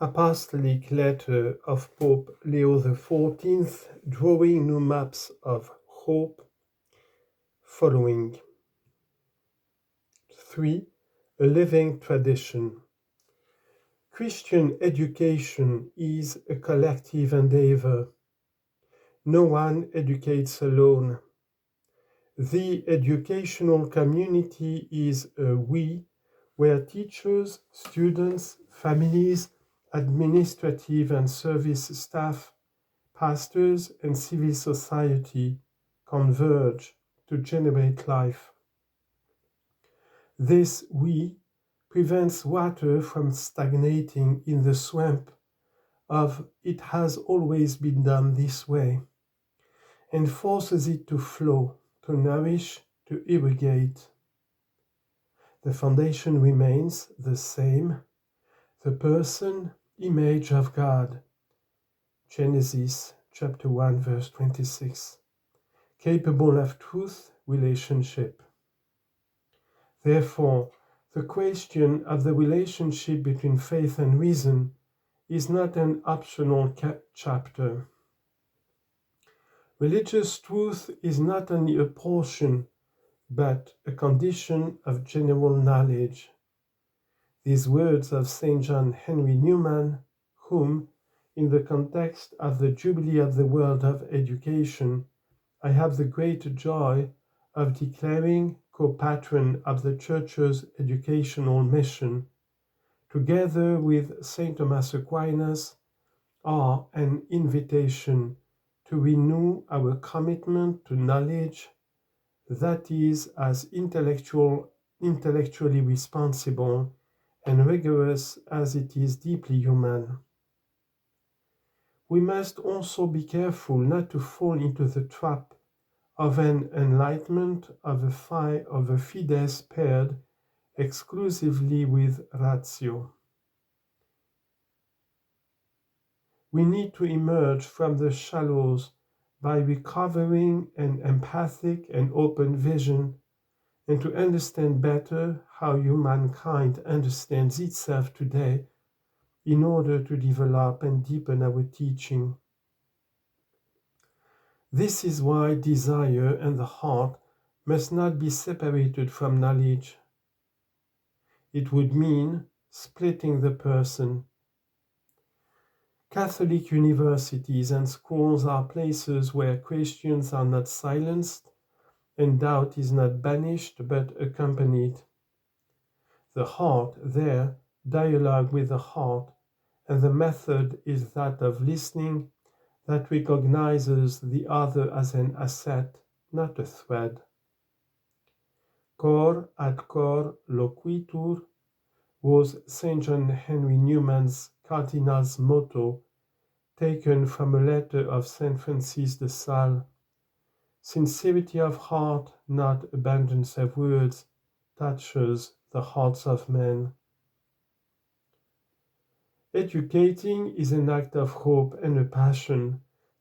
Apostolic letter of Pope Leo XIV, drawing new maps of hope, following. 3. A living tradition. Christian education is a collective endeavor. No one educates alone. The educational community is a we, where teachers, students, families, administrative and service staff, pastors, and civil society converge to generate life. This we prevents water from stagnating in the swamp of "it has always been done this way," and forces it to flow, to nourish, to irrigate. The foundation remains the same, the person, image of God. Genesis chapter 1 verse 26. Capable of truth, relationship. Therefore, the question of the relationship between faith and reason is not an optional chapter. Religious truth is not only a portion, but a condition of general knowledge. These words of St. John Henry Newman, whom, in the context of the Jubilee of the World of Education, I have the great joy of declaring co-patron of the Church's educational mission, together with St. Thomas Aquinas, are an invitation to renew our commitment to knowledge that is as intellectually responsible and rigorous as it is deeply human. We must also be careful not to fall into the trap of an enlightenment of a fides paired exclusively with ratio. We need to emerge from the shallows by recovering an empathic and open vision, and to understand better how humankind understands itself today in order to develop and deepen our teaching. This is why desire and the heart must not be separated from knowledge. It would mean splitting the person. Catholic universities and schools are places where questions are not silenced and doubt is not banished but accompanied. The heart there, dialogue with the heart, and the method is that of listening that recognizes the other as an asset, not a thread. Cor ad cor loquitur was St. John Henry Newman's Cardinal's motto, taken from a letter of St. Francis de Sales. Sincerity of heart, not abundance of words, touches the hearts of men. Educating is an act of hope and a passion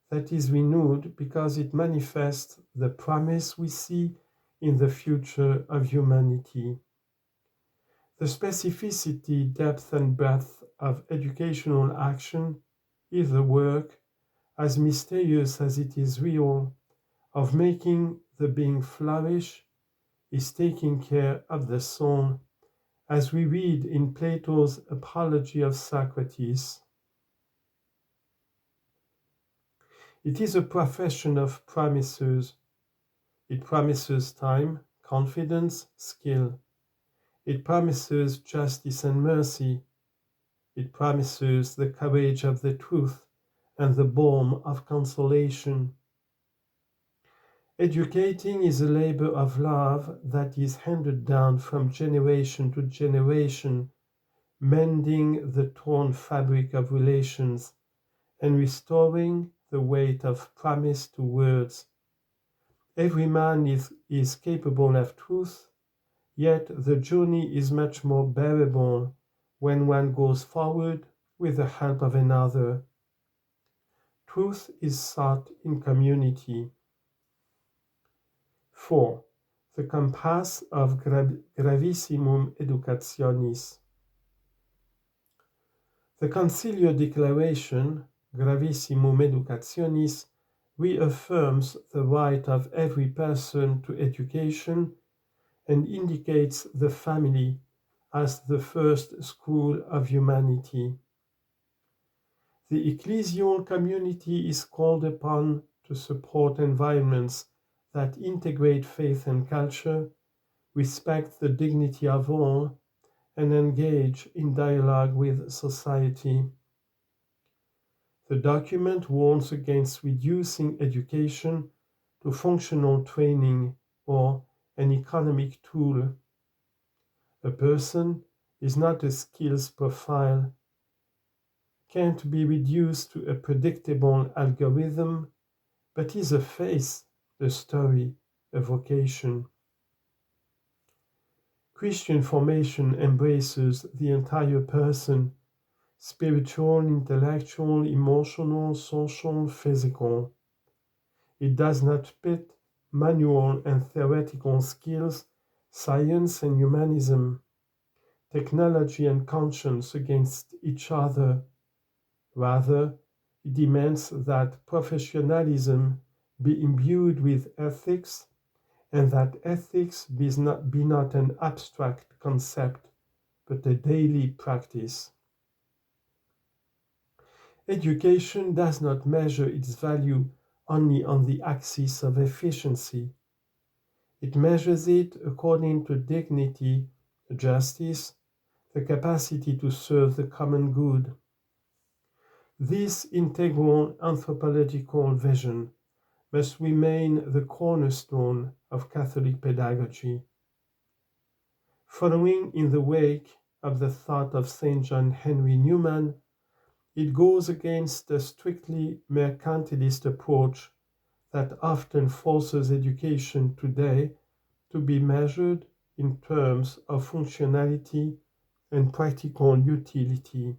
that is renewed because it manifests the promise we see in the future of humanity. The specificity, depth, and breadth of educational action is the work, as mysterious as it is real, of making the being flourish, is taking care of the soul, as we read in Plato's Apology of Socrates. It is a profession of promises. It promises time, confidence, skill. It promises justice and mercy. It promises the courage of the truth and the balm of consolation. Educating is a labor of love that is handed down from generation to generation, mending the torn fabric of relations and restoring the weight of promise to words. Every man is capable of truth, yet the journey is much more bearable when one goes forward with the help of another. Truth is sought in community. 4. The compass of GRAVISSIMUM EDUCATIONIS. The Conciliar Declaration, GRAVISSIMUM EDUCATIONIS, reaffirms the right of every person to education and indicates the family as the first school of humanity. The ecclesial community is called upon to support environments that integrate faith and culture, respect the dignity of all, and engage in dialogue with society. The document warns against reducing education to functional training or an economic tool. A person is not a skills profile, can't be reduced to a predictable algorithm, but is a face, a story, a vocation. Christian formation embraces the entire person, spiritual, intellectual, emotional, social, physical. It does not pit manual and theoretical skills, science and humanism, technology and conscience against each other. Rather, it demands that professionalism be imbued with ethics, and that ethics be not an abstract concept, but a daily practice. Education does not measure its value only on the axis of efficiency. It measures it according to dignity, justice, the capacity to serve the common good. This integral anthropological vision must remain the cornerstone of Catholic pedagogy. Following in the wake of the thought of St. John Henry Newman, it goes against the strictly mercantilist approach that often forces education today to be measured in terms of functionality and practical utility.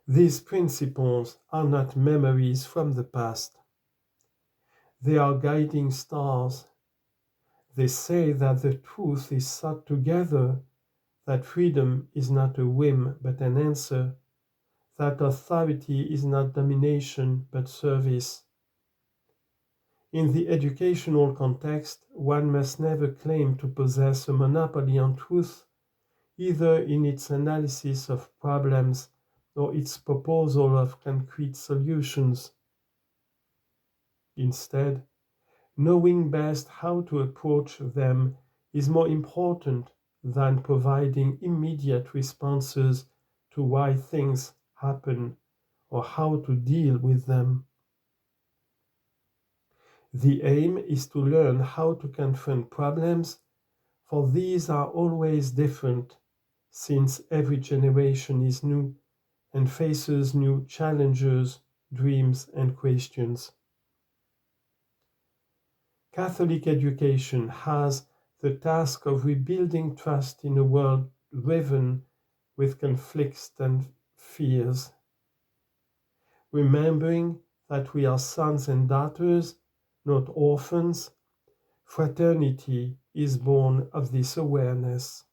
These principles are not memories from the past. They are guiding stars. They say that the truth is sought together, that freedom is not a whim but an answer, that authority is not domination but service. In the educational context, one must never claim to possess a monopoly on truth, either in its analysis of problems or its proposal of concrete solutions. Instead, knowing best how to approach them is more important than providing immediate responses to why things happen or how to deal with them. The aim is to learn how to confront problems, for these are always different, since every generation is new and faces new challenges, dreams, and questions. Catholic education has the task of rebuilding trust in a world riven with conflicts and fears. Remembering that we are sons and daughters, not orphans, fraternity is born of this awareness.